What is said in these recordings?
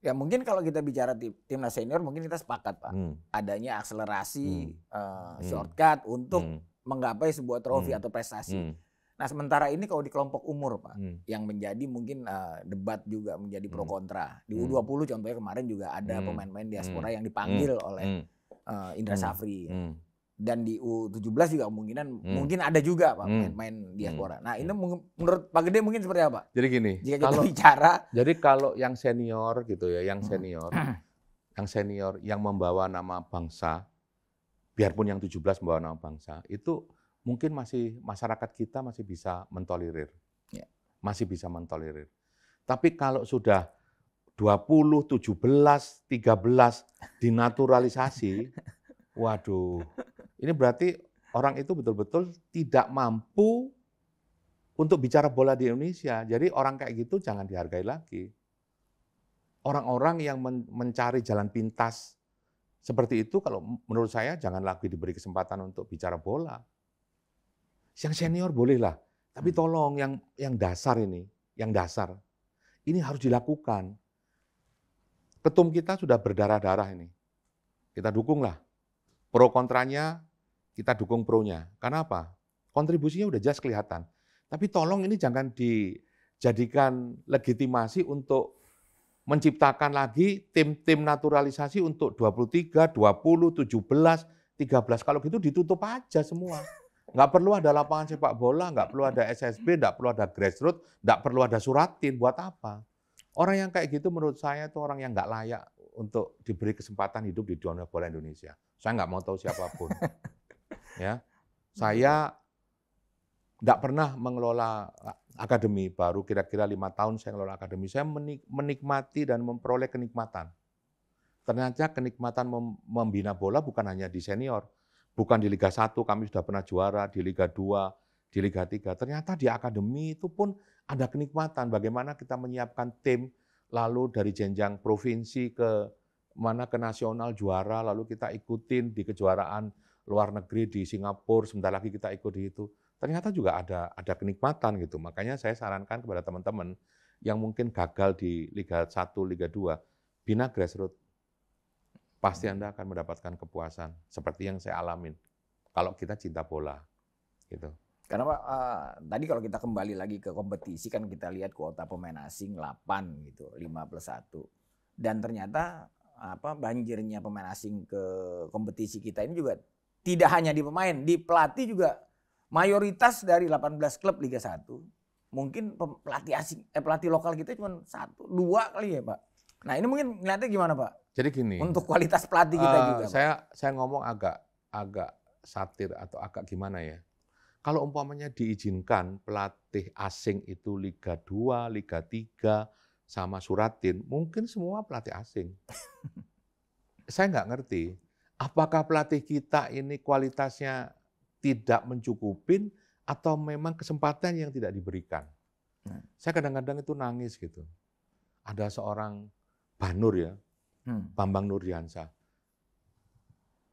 Ya mungkin kalau kita bicara timnas senior mungkin kita sepakat Pak. Adanya akselerasi, shortcut untuk menggapai sebuah trofi atau prestasi. Nah sementara ini kalau di kelompok umur Pak, yang menjadi mungkin debat juga menjadi pro kontra. Di U20 contohnya kemarin juga ada pemain-pemain diaspora yang dipanggil oleh Indra Safri. Dan di U17 juga mungkin ada juga Pak pemain diaspora. Nah ini menurut Pak Gede mungkin seperti apa? Jadi gini, jika kita bicara. Jadi kalau yang senior gitu ya, yang senior yang membawa nama bangsa, biarpun yang 17 membawa nama bangsa, itu mungkin masyarakat kita masih bisa mentolerir. Ya. Masih bisa mentolerir. Tapi kalau sudah 20, 17, 13 dinaturalisasi, waduh, ini berarti orang itu betul-betul tidak mampu untuk bicara bola di Indonesia. Jadi orang kayak gitu jangan dihargai lagi. Orang-orang yang mencari jalan pintas seperti itu, kalau menurut saya jangan lagi diberi kesempatan untuk bicara bola. Yang senior bolehlah, tapi tolong yang dasar ini harus dilakukan. Ketum kita sudah berdarah-darah ini. Kita dukunglah. Pro kontranya, kita dukung pro-nya. Karena apa? Kontribusinya udah jelas kelihatan. Tapi tolong ini jangan dijadikan legitimasi untuk menciptakan lagi tim-tim naturalisasi untuk 23, 20, 17, 13. Kalau gitu ditutup aja semua. Nggak perlu ada lapangan sepak bola, nggak perlu ada SSB, nggak perlu ada grassroots, nggak perlu ada suratin. Buat apa? Orang yang kayak gitu menurut saya itu orang yang nggak layak untuk diberi kesempatan hidup di dunia bola Indonesia. Saya nggak mau tahu siapapun. Ya, saya nggak pernah mengelola akademi, baru kira-kira 5 tahun saya mengelola akademi. Saya menikmati dan memperoleh kenikmatan. Ternyata kenikmatan membina bola bukan hanya di senior, bukan di Liga 1 kami sudah pernah juara, di Liga 2, di Liga 3. Ternyata di akademi itu pun ada kenikmatan bagaimana kita menyiapkan tim, lalu dari jenjang provinsi ke nasional juara, lalu kita ikutin di kejuaraan luar negeri di Singapura, sebentar lagi kita ikut di itu. Ternyata juga ada kenikmatan gitu. Makanya saya sarankan kepada teman-teman yang mungkin gagal di Liga 1, Liga 2, bina grassroots. Pasti Anda akan mendapatkan kepuasan seperti yang saya alamin. Kalau kita cinta bola, gitu. Karena Pak, tadi kalau kita kembali lagi ke kompetisi kan kita lihat kuota pemain asing 8 gitu, 5+1. Dan ternyata banjirnya pemain asing ke kompetisi kita ini juga tidak hanya di pemain, di pelatih juga mayoritas dari 18 klub Liga 1. Mungkin pelatih lokal kita cuma 1, 2 kali ya, Pak. Nah, ini mungkin ngeliatnya gimana, Pak? Jadi gini. Untuk kualitas pelatih kita juga, saya ngomong agak satir atau agak gimana ya. Kalau umpamanya diizinkan pelatih asing itu Liga 2, Liga 3 sama suratin, mungkin semua pelatih asing. Saya nggak ngerti, apakah pelatih kita ini kualitasnya tidak mencukupin atau memang kesempatan yang tidak diberikan. Saya kadang-kadang itu nangis gitu. Ada seorang Banur ya, Bambang Nurdiansyah.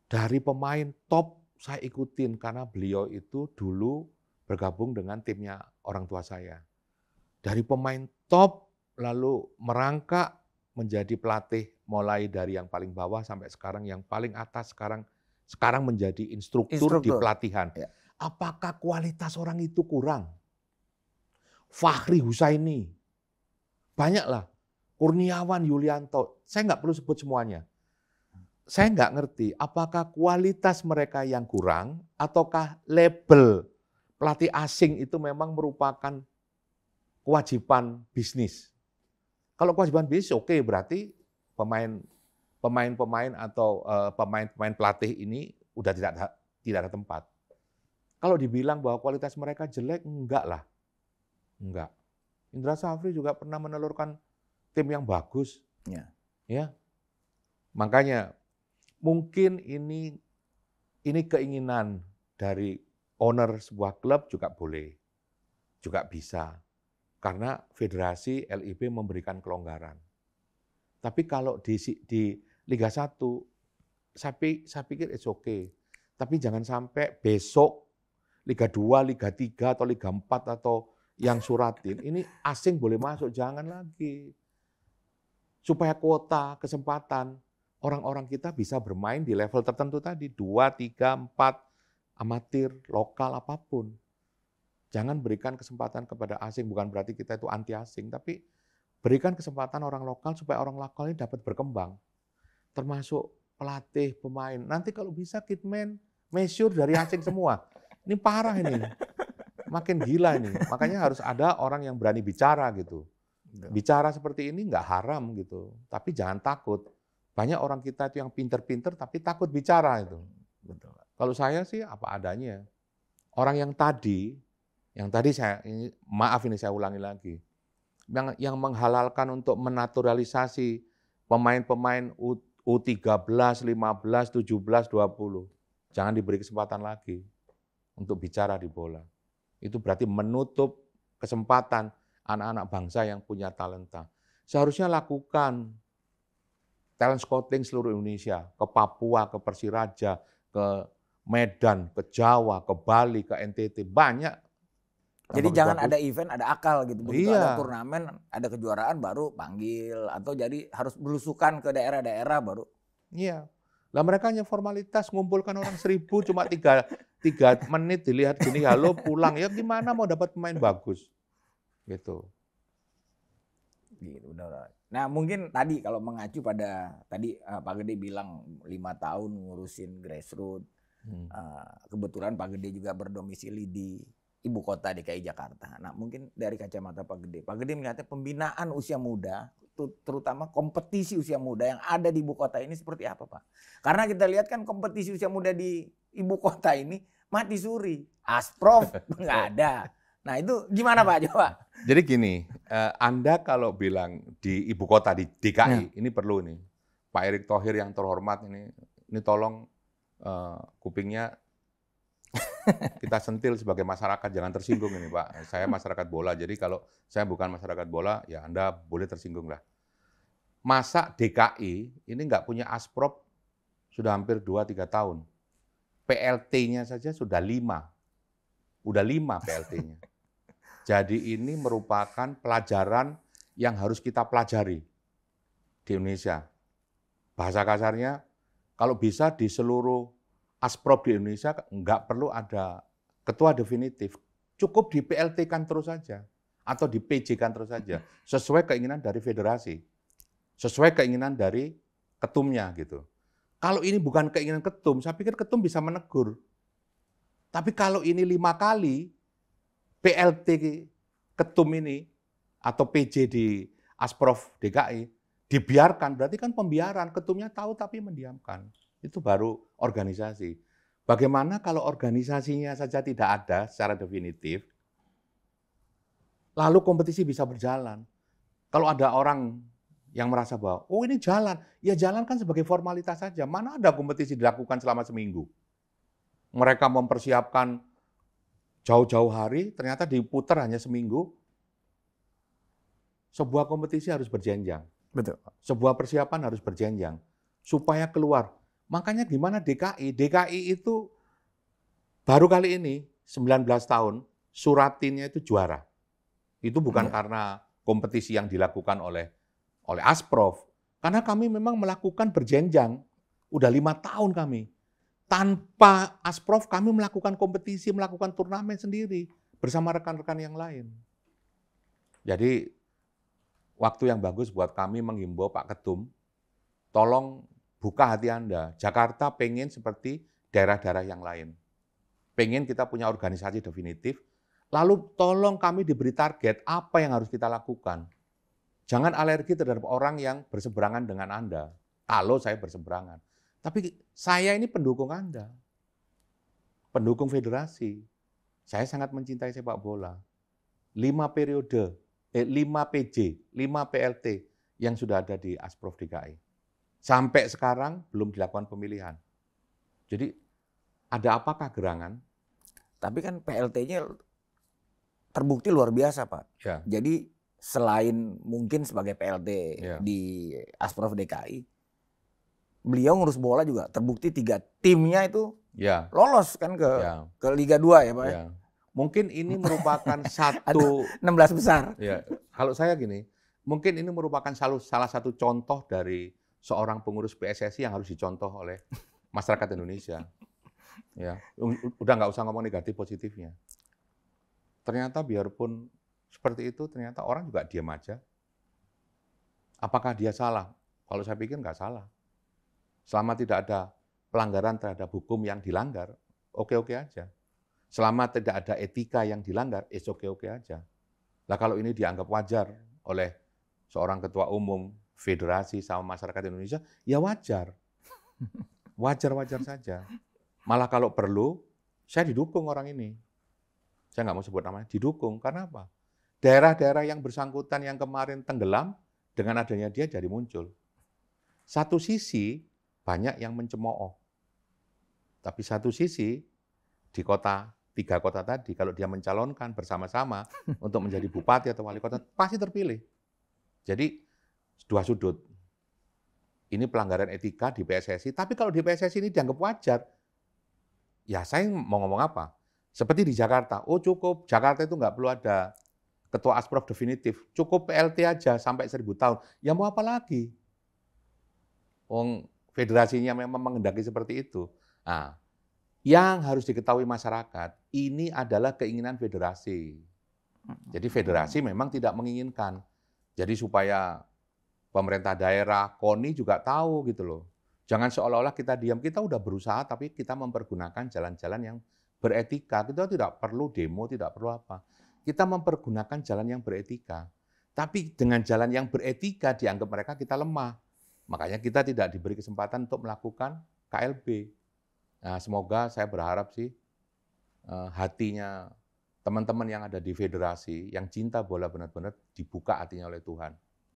Dari pemain top saya ikutin karena beliau itu dulu bergabung dengan timnya orang tua saya. Dari pemain top lalu merangkak menjadi pelatih mulai dari yang paling bawah sampai sekarang yang paling atas, sekarang menjadi instruktur di pelatihan. Ya. Apakah kualitas orang itu kurang? Fahri Husaini, banyaklah. Kurniawan Yulianto, saya nggak perlu sebut semuanya. Saya nggak ngerti apakah kualitas mereka yang kurang ataukah label pelatih asing itu memang merupakan kewajiban bisnis. Kalau kewajiban bisnis oke, berarti pemain-pemain atau pemain-pemain pelatih ini udah tidak ada tempat. Kalau dibilang bahwa kualitas mereka jelek, enggak lah. Enggak. Indra Safri juga pernah menelurkan tim yang bagus. Ya. Makanya mungkin ini keinginan dari owner sebuah klub juga boleh, juga bisa. Karena federasi LIB memberikan kelonggaran. Tapi kalau di Liga 1, saya pikir it's okay. Tapi jangan sampai besok Liga 2, Liga 3, atau Liga 4, atau yang suratin, ini asing boleh masuk, jangan lagi. supaya kuota, kesempatan orang-orang kita bisa bermain di level tertentu tadi, 2, 3, 4, amatir, lokal, apapun. Jangan berikan kesempatan kepada asing, bukan berarti kita itu anti asing, tapi berikan kesempatan orang lokal supaya orang lokal ini dapat berkembang. Termasuk pelatih, pemain. Nanti kalau bisa kitman, measure dari asing semua. Ini parah ini. Makin gila ini. Makanya harus ada orang yang berani bicara gitu. Bicara seperti ini nggak haram gitu. Tapi jangan takut. Banyak orang kita itu yang pinter-pinter tapi takut bicara itu. Betul. Kalau saya sih apa adanya. Orang yang tadi saya ini, maaf ini saya ulangi lagi. Yang menghalalkan untuk menaturalisasi pemain-pemain U13, 15, 17, 20. Jangan diberi kesempatan lagi untuk bicara di bola. Itu berarti menutup kesempatan anak-anak bangsa yang punya talenta. Seharusnya lakukan talent scouting seluruh Indonesia, ke Papua, ke Persiraja, ke Medan, ke Jawa, ke Bali, ke NTT, banyak. Jadi jangan ada event, ada akal gitu. Begitu Iya. ada turnamen, ada kejuaraan baru panggil. Atau jadi harus belusukan ke daerah-daerah baru. Iya. Lah mereka hanya formalitas, ngumpulkan orang 1.000 cuma 3 menit dilihat gini, halo pulang. Ya gimana mau dapat pemain bagus? Gitu. Gitu, udah. Nah mungkin tadi kalau mengacu pada, tadi Pak Gede bilang 5 tahun ngurusin grassroots. Kebetulan Pak Gede juga berdomisili di ibu kota DKI Jakarta. Nah mungkin dari kacamata Pak Gede melihatnya pembinaan usia muda, terutama kompetisi usia muda yang ada di ibu kota ini seperti apa Pak? Karena kita lihat kan kompetisi usia muda di ibu kota ini mati suri, Asprof nggak ada. Nah itu gimana Pak coba? Jadi gini, Anda kalau bilang di ibu kota di DKI, ini perlu nih, Pak Erick Thohir yang terhormat ini tolong kupingnya kita sentil sebagai masyarakat, jangan tersinggung ini Pak. Saya masyarakat bola, jadi kalau saya bukan masyarakat bola, ya Anda boleh tersinggung lah. Masa DKI ini nggak punya Asprop sudah hampir 2-3 tahun. PLT-nya saja sudah 5. Udah 5 PLT-nya. Jadi ini merupakan pelajaran yang harus kita pelajari di Indonesia. Bahasa kasarnya, kalau bisa di seluruh Asprop di Indonesia nggak perlu ada ketua definitif, cukup di PLT-kan terus saja atau di PJ-kan terus saja, sesuai keinginan dari federasi, sesuai keinginan dari ketumnya gitu. Kalau ini bukan keinginan ketum, saya pikir ketum bisa menegur. Tapi kalau ini 5 kali PLT ketum ini atau PJ di Asprof DKI dibiarkan, berarti kan pembiaran, ketumnya tahu tapi mendiamkan. Itu baru organisasi. Bagaimana kalau organisasinya saja tidak ada secara definitif, lalu kompetisi bisa berjalan. Kalau ada orang yang merasa bahwa, oh ini jalan, ya jalan kan sebagai formalitas saja. Mana ada kompetisi dilakukan selama seminggu? Mereka mempersiapkan jauh-jauh hari, ternyata diputar hanya seminggu. Sebuah kompetisi harus berjenjang. Betul. Sebuah persiapan harus berjenjang. Supaya keluar. Makanya gimana DKI? DKI itu baru kali ini, 19 tahun, Suratinnya itu juara. Itu bukan karena kompetisi yang dilakukan oleh Asprof. Karena kami memang melakukan berjenjang. Udah 5 tahun kami. Tanpa Asprof kami melakukan kompetisi, melakukan turnamen sendiri. Bersama rekan-rekan yang lain. Jadi waktu yang bagus buat kami menghimbau Pak Ketum, tolong buka hati Anda. Jakarta pengen seperti daerah-daerah yang lain. Pengen kita punya organisasi definitif, lalu tolong kami diberi target apa yang harus kita lakukan. Jangan alergi terhadap orang yang berseberangan dengan Anda. Kalau saya berseberangan. Tapi saya ini pendukung Anda. Pendukung federasi. Saya sangat mencintai sepak bola. 5 periode, 5 PJ, 5 PLT yang sudah ada di Asprof DKI. Sampai sekarang belum dilakukan pemilihan. Jadi ada apakah gerangan? Tapi kan PLT-nya terbukti luar biasa Pak. Ya. Jadi selain mungkin sebagai PLT Ya. di Asprof DKI, beliau ngurus bola juga terbukti 3 timnya itu Ya. lolos kan ke Liga 2 ya Pak. Ya. Mungkin ini merupakan satu 16 besar. ya. Kalau saya gini, mungkin ini merupakan salah satu contoh dari seorang pengurus PSSI yang harus dicontoh oleh masyarakat Indonesia. Ya, udah nggak usah ngomong negatif positifnya. Ternyata biarpun seperti itu, ternyata orang juga diam aja. Apakah dia salah? Kalau saya pikir nggak salah. Selama tidak ada pelanggaran terhadap hukum yang dilanggar, oke-oke aja. Selama tidak ada etika yang dilanggar, oke-oke aja. Nah kalau ini dianggap wajar oleh seorang ketua umum federasi sama masyarakat Indonesia, ya wajar. Wajar-wajar saja. Malah kalau perlu, saya didukung orang ini. Saya nggak mau sebut namanya, didukung. Karena apa? Daerah-daerah yang bersangkutan yang kemarin tenggelam, dengan adanya dia jadi muncul. Satu sisi, banyak yang mencemooh. Tapi satu sisi, di kota, 3 kota tadi, kalau dia mencalonkan bersama-sama untuk menjadi bupati atau wali kota, pasti terpilih. Jadi, 2 sudut. Ini pelanggaran etika di PSSI, tapi kalau di PSSI ini dianggap wajar, ya saya mau ngomong apa? Seperti di Jakarta, oh cukup, Jakarta itu nggak perlu ada ketua Asprof definitif, cukup PLT aja sampai 1000 tahun. Ya mau apa lagi? Federasinya memang menghendaki seperti itu. Nah, yang harus diketahui masyarakat, ini adalah keinginan federasi. Jadi federasi memang tidak menginginkan. Jadi supaya pemerintah daerah, KONI juga tahu gitu loh. Jangan seolah-olah kita diam, kita udah berusaha tapi kita mempergunakan jalan-jalan yang beretika. Kita tidak perlu demo, tidak perlu apa. Kita mempergunakan jalan yang beretika. Tapi dengan jalan yang beretika dianggap mereka kita lemah. Makanya kita tidak diberi kesempatan untuk melakukan KLB. Nah, semoga saya berharap sih hatinya teman-teman yang ada di federasi, yang cinta bola benar-benar dibuka hatinya oleh Tuhan.